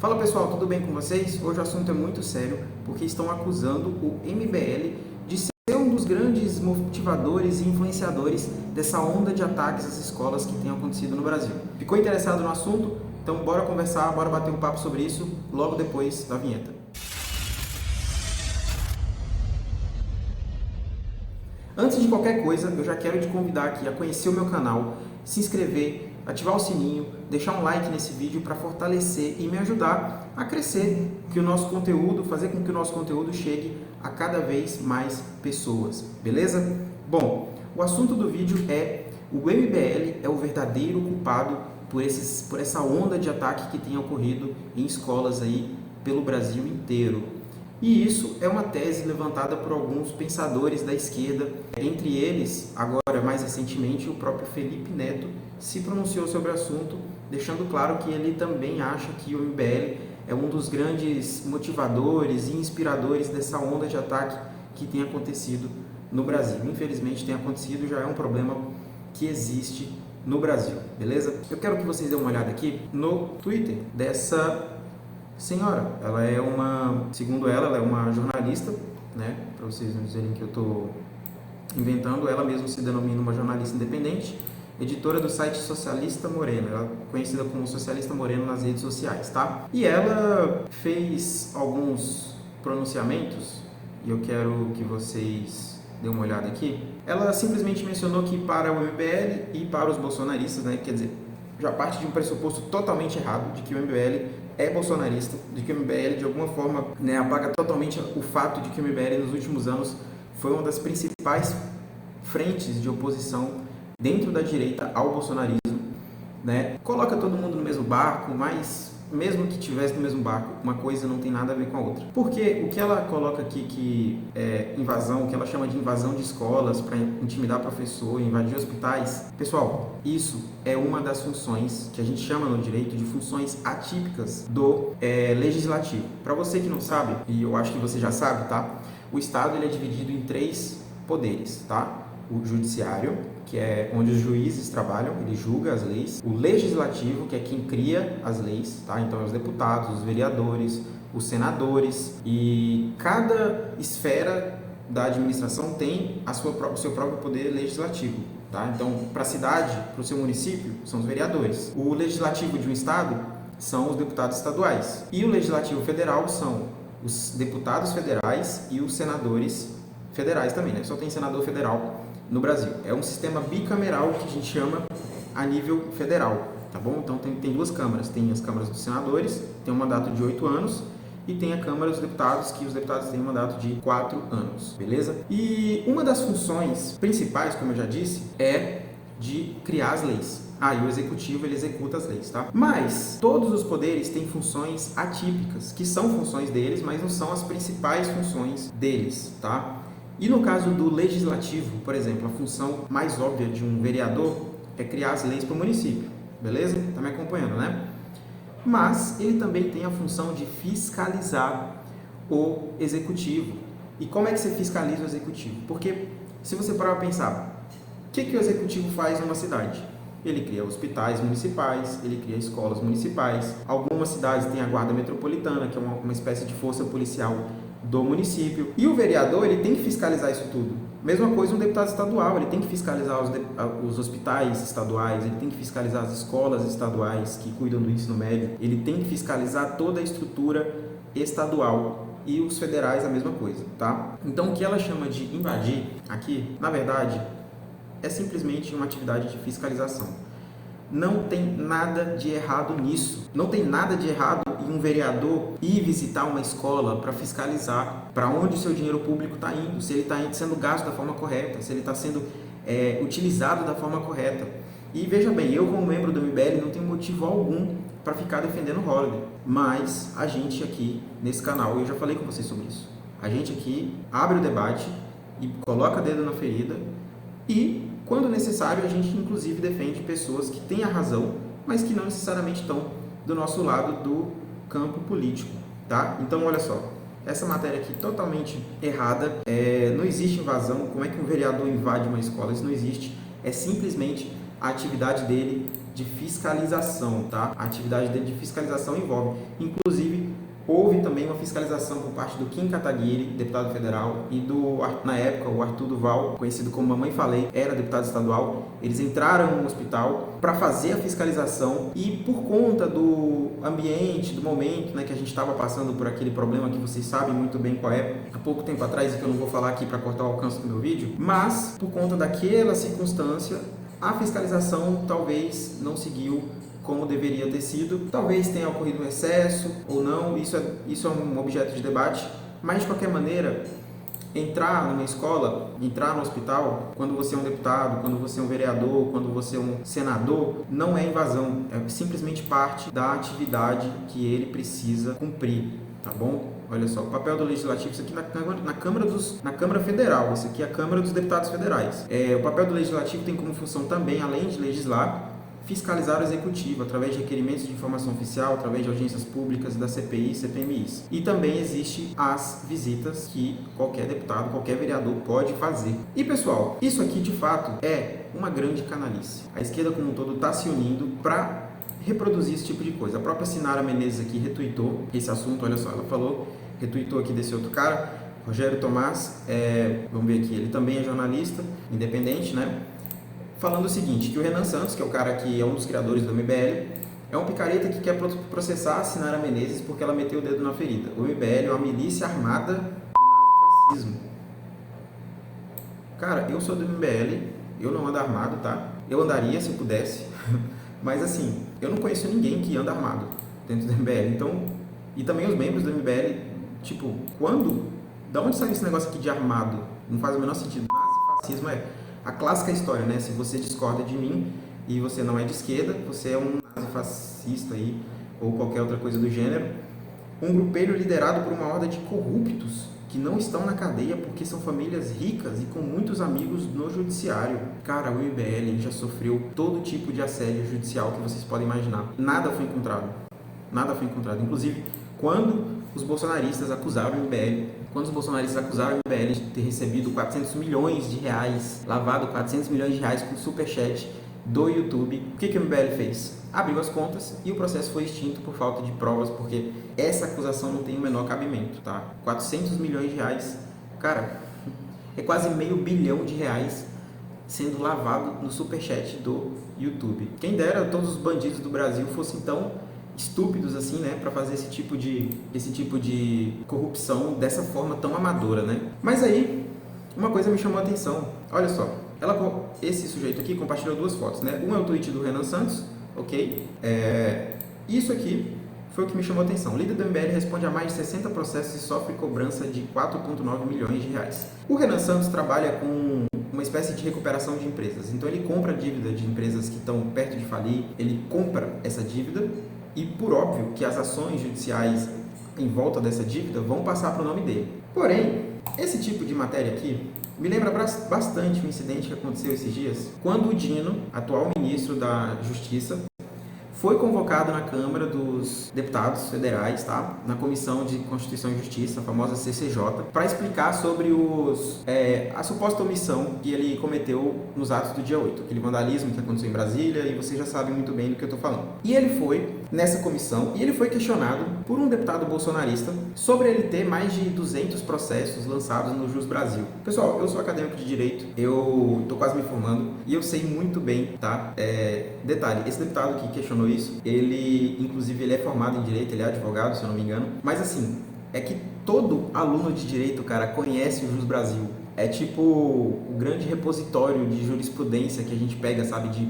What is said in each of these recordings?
Fala pessoal, tudo bem com vocês? Hoje o assunto é muito sério porque estão acusando o MBL de ser um dos grandes motivadores e influenciadores dessa onda de ataques às escolas que tem acontecido no Brasil. Ficou interessado no assunto? Então bora conversar, bora bater um papo sobre isso logo depois da vinheta. Antes de qualquer coisa, eu já quero te convidar aqui a conhecer o meu canal, se inscrever, ativar o sininho, deixar um like nesse vídeo para fortalecer e me ajudar a crescer que o nosso conteúdo, fazer com que o nosso conteúdo chegue a cada vez mais pessoas, beleza? Bom, o assunto do vídeo é o MBL é o verdadeiro culpado por essa onda de ataque que tem ocorrido em escolas aí pelo Brasil inteiro. E isso é uma tese levantada por alguns pensadores da esquerda, entre eles, agora mais recentemente, o próprio Felipe Neto se pronunciou sobre o assunto, deixando claro que ele também acha que o MBL é um dos grandes motivadores e inspiradores dessa onda de ataque que tem acontecido no Brasil. Infelizmente tem acontecido, já é um problema que existe no Brasil, beleza? Eu quero que vocês dêem uma olhada aqui no Twitter dessa senhora. Ela é segundo ela é uma jornalista, né? Para vocês não dizerem que eu estou inventando, ela mesma se denomina uma jornalista independente, editora do site Socialista Moreno, ela é conhecida como Socialista Moreno nas redes sociais, tá? E ela fez alguns pronunciamentos, e eu quero que vocês dêem uma olhada aqui. Ela simplesmente mencionou que para o MBL e para os bolsonaristas, né? Quer dizer, já parte de um pressuposto totalmente errado, de que o MBL é bolsonarista, de que o MBL de alguma forma, né, apaga totalmente o fato de que o MBL nos últimos anos foi uma das principais frentes de oposição dentro da direita ao bolsonarismo, né? Coloca todo mundo no mesmo barco, mas mesmo que tivesse no mesmo barco, uma coisa não tem nada a ver com a outra. Porque o que ela coloca aqui que é invasão, o que ela chama de invasão de escolas para intimidar professor, invadir hospitais, pessoal, isso é uma das funções que a gente chama no direito de funções atípicas do legislativo. Para você que não sabe, e eu acho que você já sabe, tá? O Estado ele é dividido em 3 poderes, tá? O judiciário, que é onde os juízes trabalham, ele julga as leis. O legislativo, que é quem cria as leis, tá? Então, os deputados, os vereadores, os senadores. E cada esfera da administração tem o seu próprio poder legislativo, tá? Então, para a cidade, para o seu município, são os vereadores. O legislativo de um estado são os deputados estaduais. E o legislativo federal são os deputados federais e os senadores federais também, né? Só tem senador federal no Brasil. É um sistema bicameral que a gente chama a nível federal, tá bom? Então tem 2 câmaras, tem as câmaras dos senadores, tem um mandato de 8 anos, e tem a Câmara dos Deputados, que os deputados têm um mandato de 4 anos, beleza? E uma das funções principais, como eu já disse, é de criar as leis. E o executivo ele executa as leis, tá? Mas todos os poderes têm funções atípicas, que são funções deles, mas não são as principais funções deles, tá? E no caso do legislativo, por exemplo, a função mais óbvia de um vereador é criar as leis para o município, beleza? Tá me acompanhando, né? Mas ele também tem a função de fiscalizar o executivo. E como é que você fiscaliza o executivo? Porque se você parar para pensar, o que o executivo faz numa cidade? Ele cria hospitais municipais, ele cria escolas municipais. Algumas cidades têm a guarda metropolitana, que é uma espécie de força policial do município. E o vereador, ele tem que fiscalizar isso tudo. Mesma coisa um deputado estadual, ele tem que fiscalizar os hospitais estaduais, ele tem que fiscalizar as escolas estaduais que cuidam do ensino médio, ele tem que fiscalizar toda a estrutura estadual. E os federais a mesma coisa, tá? Então o que ela chama de invadir aqui, na verdade, é simplesmente uma atividade de fiscalização. Não tem nada de errado nisso. Não tem nada de errado em um vereador ir visitar uma escola para fiscalizar para onde o seu dinheiro público está indo, se ele está sendo gasto da forma correta, se ele está sendo utilizado da forma correta. E veja bem, eu como membro do MBL não tenho motivo algum para ficar defendendo o Holliday, mas a gente aqui nesse canal, eu já falei com vocês sobre isso, a gente aqui abre o debate e coloca dedo na ferida e quando necessário, a gente inclusive defende pessoas que têm a razão, mas que não necessariamente estão do nosso lado do campo político, tá? Então, olha só, essa matéria aqui totalmente errada, não existe invasão, como é que um vereador invade uma escola? Isso não existe, é simplesmente a atividade dele de fiscalização, tá? A atividade dele de fiscalização envolve, inclusive, houve também uma fiscalização por parte do Kim Kataguiri, deputado federal, e na época, o Arthur Duval, conhecido como Mamãe Falei, era deputado estadual. Eles entraram no hospital para fazer a fiscalização e, por conta do ambiente, do momento, né, que a gente estava passando por aquele problema que vocês sabem muito bem qual é, há pouco tempo atrás, e que eu não vou falar aqui para cortar o alcance do meu vídeo, mas, por conta daquela circunstância, a fiscalização talvez não seguiu como deveria ter sido. Talvez tenha ocorrido um excesso ou não, isso é um objeto de debate, mas de qualquer maneira, entrar numa escola, entrar no hospital, quando você é um deputado, quando você é um vereador, quando você é um senador, não é invasão, é simplesmente parte da atividade que ele precisa cumprir, tá bom? Olha só, o papel do Legislativo, isso aqui na Câmara Federal, isso aqui é a Câmara dos Deputados Federais. O papel do Legislativo tem como função também, além de legislar, fiscalizar o Executivo através de requerimentos de informação oficial, através de audiências públicas da CPI e CPMIs. E também existe as visitas que qualquer deputado, qualquer vereador pode fazer. E pessoal, isso aqui de fato é uma grande canalice. A esquerda como um todo está se unindo para reproduzir esse tipo de coisa. A própria Sinara Menezes aqui retweetou esse assunto, olha só, ela falou, retweetou aqui desse outro cara, Rogério Tomás, vamos ver aqui, ele também é jornalista, independente, né? Falando o seguinte, que o Renan Santos, que é o cara que é um dos criadores do MBL, é um picareta que quer processar a Sinara Menezes porque ela meteu o dedo na ferida. O MBL é uma milícia armada do nazifascismo. Cara, eu sou do MBL, eu não ando armado, tá? Eu andaria se eu pudesse, mas assim, eu não conheço ninguém que anda armado dentro do MBL. Então, e também os membros do MBL, tipo, da onde sai esse negócio aqui de armado? Não faz o menor sentido. Nazifascismo é a clássica história, né? Se você discorda de mim e você não é de esquerda, você é um nazifascista aí, ou qualquer outra coisa do gênero. Um grupelho liderado por uma horda de corruptos que não estão na cadeia porque são famílias ricas e com muitos amigos no judiciário. Cara, o MBL já sofreu todo tipo de assédio judicial que vocês podem imaginar. Nada foi encontrado. Nada foi encontrado. Inclusive, quando os bolsonaristas acusaram o MBL, de ter recebido 400 milhões de reais, lavado 400 milhões de reais com superchat do YouTube, o que o MBL fez? Abriu as contas e o processo foi extinto por falta de provas, porque essa acusação não tem o menor cabimento, tá? 400 milhões de reais, cara, é quase meio bilhão de reais sendo lavado no superchat do YouTube. Quem dera todos os bandidos do Brasil fossem tão estúpidos assim, né, para fazer esse tipo de corrupção dessa forma tão amadora, né? Mas aí, uma coisa me chamou a atenção. Olha só, esse sujeito aqui compartilhou duas fotos, né? Um é o tweet do Renan Santos, ok? Isso aqui foi o que me chamou a atenção. O líder do MBL responde a mais de 60 processos e sofre cobrança de 4,9 milhões de reais. O Renan Santos trabalha com uma espécie de recuperação de empresas. Então ele compra dívida de empresas que estão perto de falir, ele compra essa dívida e, por óbvio, que as ações judiciais em volta dessa dívida vão passar para o nome dele. Porém, esse tipo de matéria aqui me lembra bastante um incidente que aconteceu esses dias, quando o Dino, atual ministro da Justiça, foi convocado na Câmara dos Deputados Federais, tá? Na Comissão de Constituição e Justiça, a famosa CCJ, para explicar sobre a suposta omissão que ele cometeu nos atos do dia 8, aquele vandalismo que aconteceu em Brasília, e vocês já sabem muito bem do que eu estou falando. E ele foi nessa comissão e ele foi questionado por um deputado bolsonarista sobre ele ter mais de 200 processos lançados no Jus Brasil. Pessoal, eu sou acadêmico de Direito, eu estou quase me formando e eu sei muito bem, tá? Detalhe, esse deputado que questionou isso, inclusive ele é formado em Direito, ele é advogado, se eu não me engano, mas assim, é que todo aluno de Direito, cara, conhece o Jus Brasil. É tipo o grande repositório de jurisprudência que a gente pega, sabe, de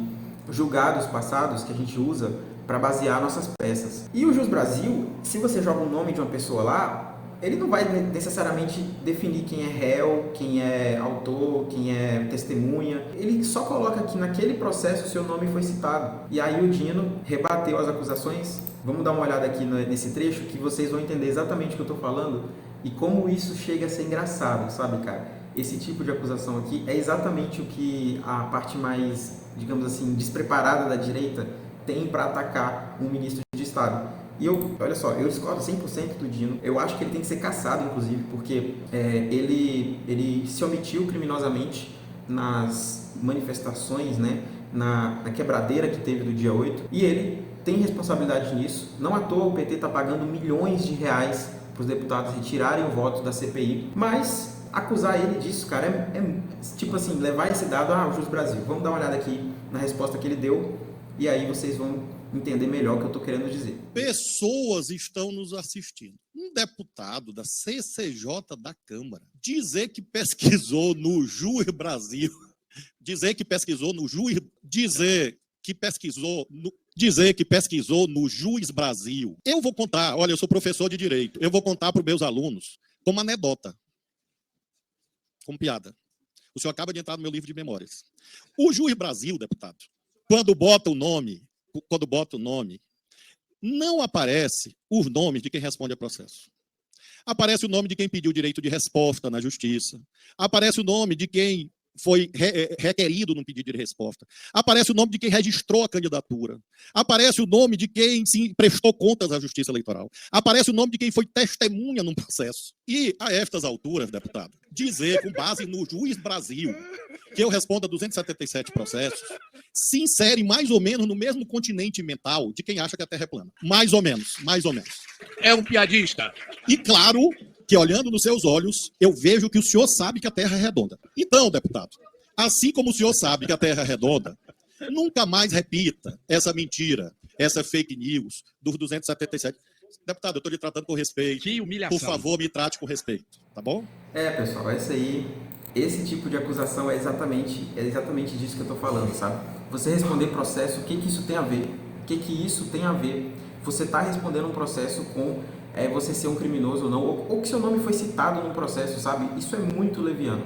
julgados passados que a gente usa para basear nossas peças. E o Jus Brasil, se você joga o nome de uma pessoa lá, ele não vai necessariamente definir quem é réu, quem é autor, quem é testemunha. Ele só coloca que naquele processo o seu nome foi citado. E aí o Dino rebateu as acusações. Vamos dar uma olhada aqui nesse trecho que vocês vão entender exatamente o que eu estou falando e como isso chega a ser engraçado, sabe, cara? Esse tipo de acusação aqui é exatamente o que a parte mais, digamos assim, despreparada da direita tem para atacar um ministro de Estado. E olha só, eu discordo 100% do Dino. Eu acho que ele tem que ser cassado, inclusive, porque ele se omitiu criminosamente nas manifestações, né, na quebradeira que teve do dia 8, e ele tem responsabilidade nisso. Não à toa o PT está pagando milhões de reais para os deputados retirarem o voto da CPI, mas acusar ele disso, cara, tipo assim, levar esse dado ao Jus Brasil. Vamos dar uma olhada aqui na resposta que ele deu, e aí vocês vão entender melhor o que eu estou querendo dizer. Pessoas estão nos assistindo. Um deputado da CCJ da Câmara dizer que pesquisou no Jus Brasil, dizer que pesquisou no Jus Brasil. Eu vou contar, olha, eu sou professor de direito, eu vou contar para os meus alunos como anedota, como piada. O senhor acaba de entrar no meu livro de memórias. O Jus Brasil, deputado, quando bota o nome, não aparece os nomes de quem responde a processo. Aparece o nome de quem pediu direito de resposta na justiça. Aparece o nome de quem foi requerido num pedido de resposta. Aparece o nome de quem registrou a candidatura. Aparece o nome de quem se prestou contas à Justiça Eleitoral. Aparece o nome de quem foi testemunha num processo. E, a estas alturas, deputado, dizer, com base no Jus Brasil, que eu respondo a 277 processos, se insere mais ou menos no mesmo continente mental de quem acha que a Terra é plana. Mais ou menos. É um piadista. E claro que, olhando nos seus olhos, eu vejo que o senhor sabe que a Terra é redonda. Então, deputado, assim como o senhor sabe que a Terra é redonda, nunca mais repita essa mentira, essa fake news dos 277. Deputado, eu estou lhe tratando com respeito. Que humilhação. Por favor, me trate com respeito, tá bom? Pessoal, esse tipo de acusação é exatamente disso que eu estou falando, sabe? Você responder processo, o que isso tem a ver? O que isso tem a ver? Você está respondendo um processo com você ser um criminoso ou não, ou que seu nome foi citado num processo, sabe? Isso é muito leviano.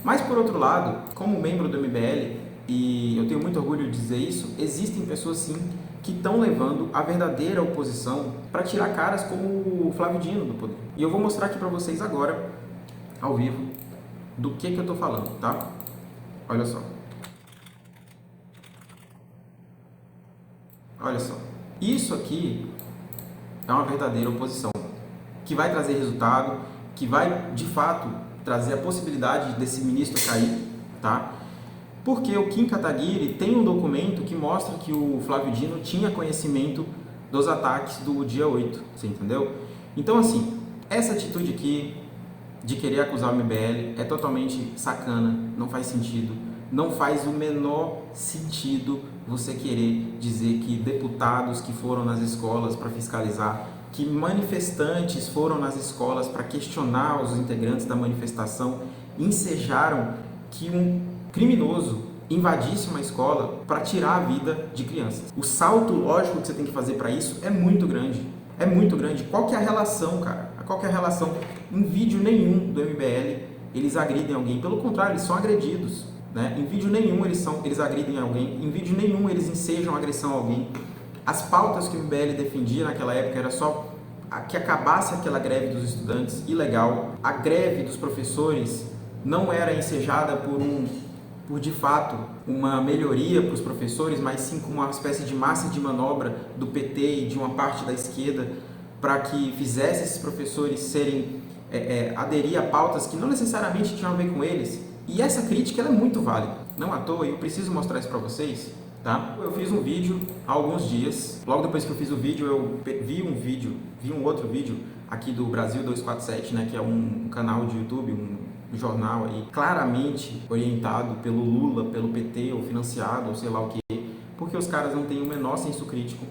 Mas, por outro lado, como membro do MBL, e eu tenho muito orgulho de dizer isso, existem pessoas, sim, que estão levando a verdadeira oposição para tirar caras como o Flávio Dino do poder. E eu vou mostrar aqui para vocês agora, ao vivo, do que eu estou falando, tá? Olha só. Olha só. Isso aqui é uma verdadeira oposição, que vai trazer resultado, que vai, de fato, trazer a possibilidade desse ministro cair, tá? Porque o Kim Kataguiri tem um documento que mostra que o Flávio Dino tinha conhecimento dos ataques do dia 8, você entendeu? Então, assim, essa atitude aqui de querer acusar o MBL é totalmente sacana, não faz sentido, não faz o menor sentido você querer dizer que deputados que foram nas escolas para fiscalizar, que manifestantes foram nas escolas para questionar os integrantes da manifestação, ensejaram que um criminoso invadisse uma escola para tirar a vida de crianças. O salto lógico que você tem que fazer para isso é muito grande. É muito grande. Qual que é a relação, cara? Qual que é a relação? Em vídeo nenhum do MBL eles agridem alguém. Pelo contrário, eles são agredidos. Né? Em vídeo nenhum eles agridem alguém. Em vídeo nenhum eles ensejam agressão a alguém. As pautas que o MBL defendia naquela época era só que acabasse aquela greve dos estudantes ilegal. A greve dos professores não era ensejada por de fato uma melhoria para os professores, mas sim como uma espécie de massa de manobra do PT e de uma parte da esquerda para que fizesse esses professores aderir a pautas que não necessariamente tinham a ver com eles. E essa crítica ela é muito válida, não à toa, eu preciso mostrar isso para vocês, tá? Eu fiz um vídeo há alguns dias, logo depois que eu fiz o vídeo, eu vi um outro vídeo aqui do Brasil 247, né, que é um canal de YouTube, um jornal aí, claramente orientado pelo Lula, pelo PT, ou financiado, ou sei lá o que, porque os caras não têm o menor senso crítico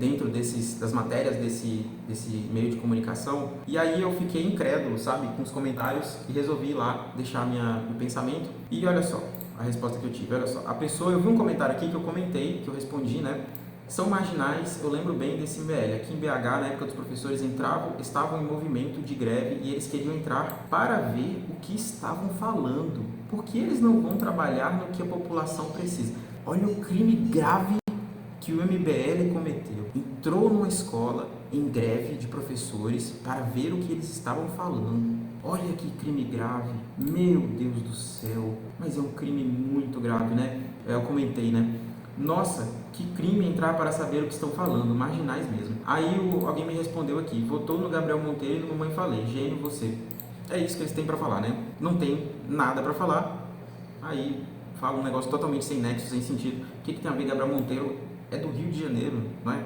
dentro das matérias desse meio de comunicação. E aí eu fiquei incrédulo, sabe, com os comentários e resolvi ir lá deixar meu pensamento. E olha só a resposta que eu tive, olha só. Eu vi um comentário aqui que eu comentei, que eu respondi, né? São marginais, eu lembro bem desse MBL. Aqui em BH, na época dos professores estavam em movimento de greve e eles queriam entrar para ver o que estavam falando. Porque eles não vão trabalhar no que a população precisa. Olha o crime grave que o MBL cometeu. Entrou numa escola em greve de professores para ver o que eles estavam falando. Olha que crime grave. Meu Deus do céu. Mas é um crime muito grave, né? Eu comentei, né? Nossa, que crime entrar para saber o que estão falando. Marginais mesmo. Aí alguém me respondeu aqui. Votou no Gabriel Monteiro e no Mamãe Falei. Gênio você. É isso que eles têm para falar, né? Não tem nada para falar. Aí fala um negócio totalmente sem nexo, sem sentido. O que tem a ver Gabriel Monteiro? É do Rio de Janeiro, não é?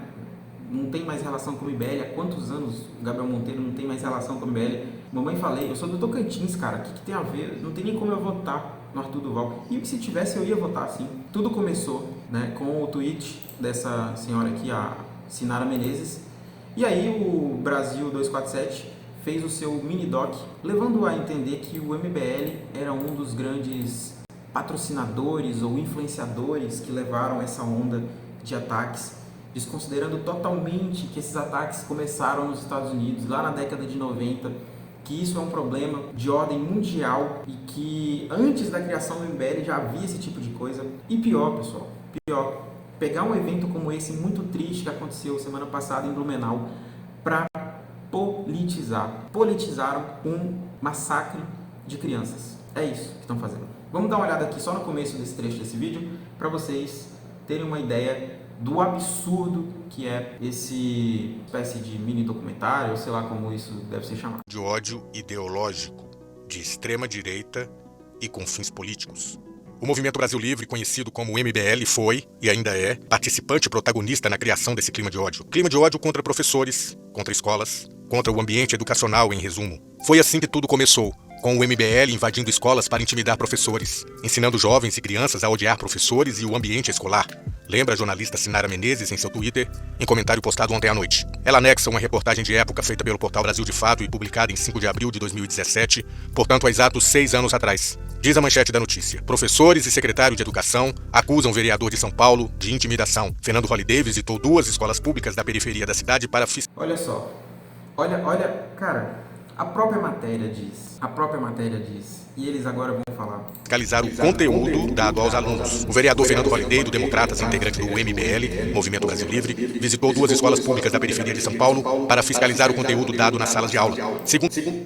Não tem mais relação com o MBL. Há quantos anos o Gabriel Monteiro não tem mais relação com o MBL? Mamãe, falei, eu sou do Tocantins, cara. O que tem a ver? Não tem nem como eu votar no Arthur Duval. E se tivesse, eu ia votar, sim. Tudo começou, né, com o tweet dessa senhora aqui, a Sinara Menezes. E aí o Brasil 247 fez o seu mini-doc, levando a entender que o MBL era um dos grandes patrocinadores ou influenciadores que levaram essa onda de ataques, desconsiderando totalmente que esses ataques começaram nos Estados Unidos, lá na década de 90, que isso é um problema de ordem mundial e que antes da criação do MBL já havia esse tipo de coisa. E pior, pessoal, pior, pegar um evento como esse muito triste que aconteceu semana passada em Blumenau para politizar. Politizaram um massacre de crianças. É isso que estão fazendo. Vamos dar uma olhada aqui só no começo desse trecho desse vídeo para vocês terem uma ideia do absurdo que é esse espécie de mini documentário, ou sei lá como isso deve ser chamado. De ódio ideológico, de extrema direita e com fins políticos. O Movimento Brasil Livre, conhecido como MBL, foi, e ainda é, participante e protagonista na criação desse clima de ódio. Clima de ódio contra professores, contra escolas, contra o ambiente educacional, em resumo. Foi assim que tudo começou, com o MBL invadindo escolas para intimidar professores, ensinando jovens e crianças a odiar professores e o ambiente escolar. Lembra a jornalista Sinara Menezes em seu Twitter, em comentário postado ontem à noite. Ela anexa uma reportagem de época feita pelo portal Brasil de Fato e publicada em 5 de abril de 2017, portanto há exatos 6 anos atrás. Diz a manchete da notícia: professores e secretário de educação acusam o vereador de São Paulo de intimidação. Fernando Holliday visitou 2 escolas públicas da periferia da cidade para... Olha só, olha, cara, a própria matéria diz, e eles agora vão falar. Fiscalizar o conteúdo dado aos alunos. O vereador Fernando Holliday, do Democratas, integrante do MBL, Movimento Brasil Livre, visitou 2 escolas públicas da periferia de São Paulo para fiscalizar o conteúdo dado nas salas de aula.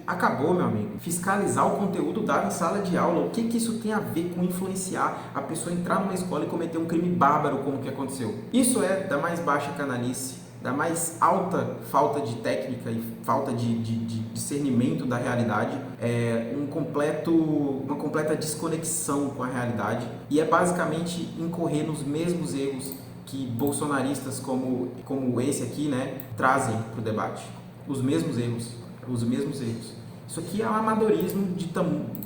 Acabou, meu amigo. Fiscalizar o conteúdo dado em sala de aula. O que isso tem a ver com influenciar a pessoa a entrar numa escola e cometer um crime bárbaro como que aconteceu? Isso é da mais baixa canalice, da mais alta falta de técnica e falta de discernimento da realidade, uma completa desconexão com a realidade, e é basicamente incorrer nos mesmos erros que bolsonaristas como esse aqui, né, trazem para o debate. Os mesmos erros. Isso aqui é um amadorismo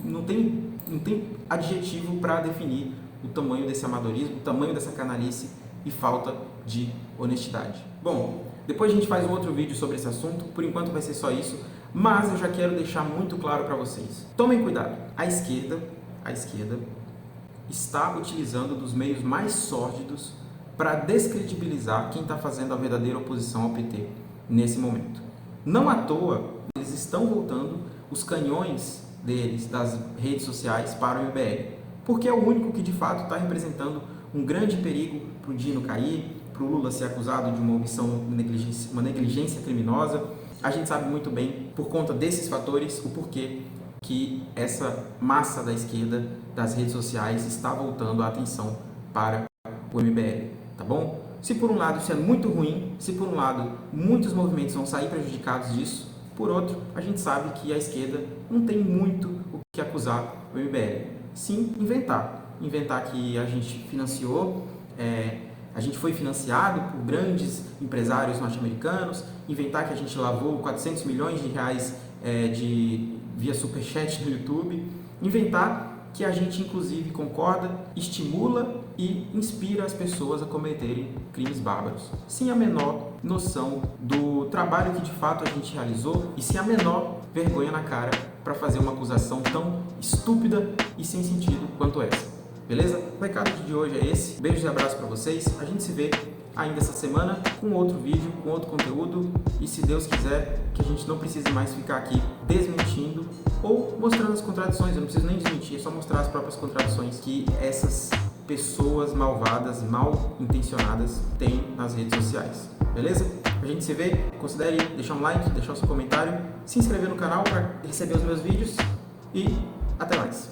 não tem adjetivo para definir o tamanho desse amadorismo, o tamanho dessa canalice e falta de honestidade. Bom, depois a gente faz um outro vídeo sobre esse assunto, por enquanto vai ser só isso, mas eu já quero deixar muito claro para vocês. Tomem cuidado, a esquerda está utilizando dos meios mais sórdidos para descredibilizar quem está fazendo a verdadeira oposição ao PT nesse momento. Não à toa, eles estão voltando os canhões deles, das redes sociais, para o MBL, porque é o único que de fato está representando um grande perigo para o Dino cair, para o Lula ser acusado de uma omissão, uma negligência criminosa. A gente sabe muito bem, por conta desses fatores, o porquê que essa massa da esquerda das redes sociais está voltando a atenção para o MBL, tá bom? Se por um lado isso é muito ruim, se por um lado muitos movimentos vão sair prejudicados disso, por outro, a gente sabe que a esquerda não tem muito o que acusar o MBL. Sim, inventar que a gente financiou, a gente foi financiado por grandes empresários norte-americanos, inventar que a gente lavou 400 milhões de reais via superchat no YouTube, inventar que a gente inclusive concorda, estimula e inspira as pessoas a cometerem crimes bárbaros, sem a menor noção do trabalho que de fato a gente realizou e sem a menor vergonha na cara para fazer uma acusação tão estúpida e sem sentido quanto essa. Beleza? O recado de hoje é esse. Beijos e abraços para vocês. A gente se vê ainda essa semana com outro vídeo, com outro conteúdo. E se Deus quiser, que a gente não precise mais ficar aqui desmentindo ou mostrando as contradições. Eu não preciso nem desmentir, é só mostrar as próprias contradições que essas pessoas malvadas, mal intencionadas têm nas redes sociais. Beleza? A gente se vê. Considere deixar um like, deixar o seu comentário, se inscrever no canal para receber os meus vídeos e até mais.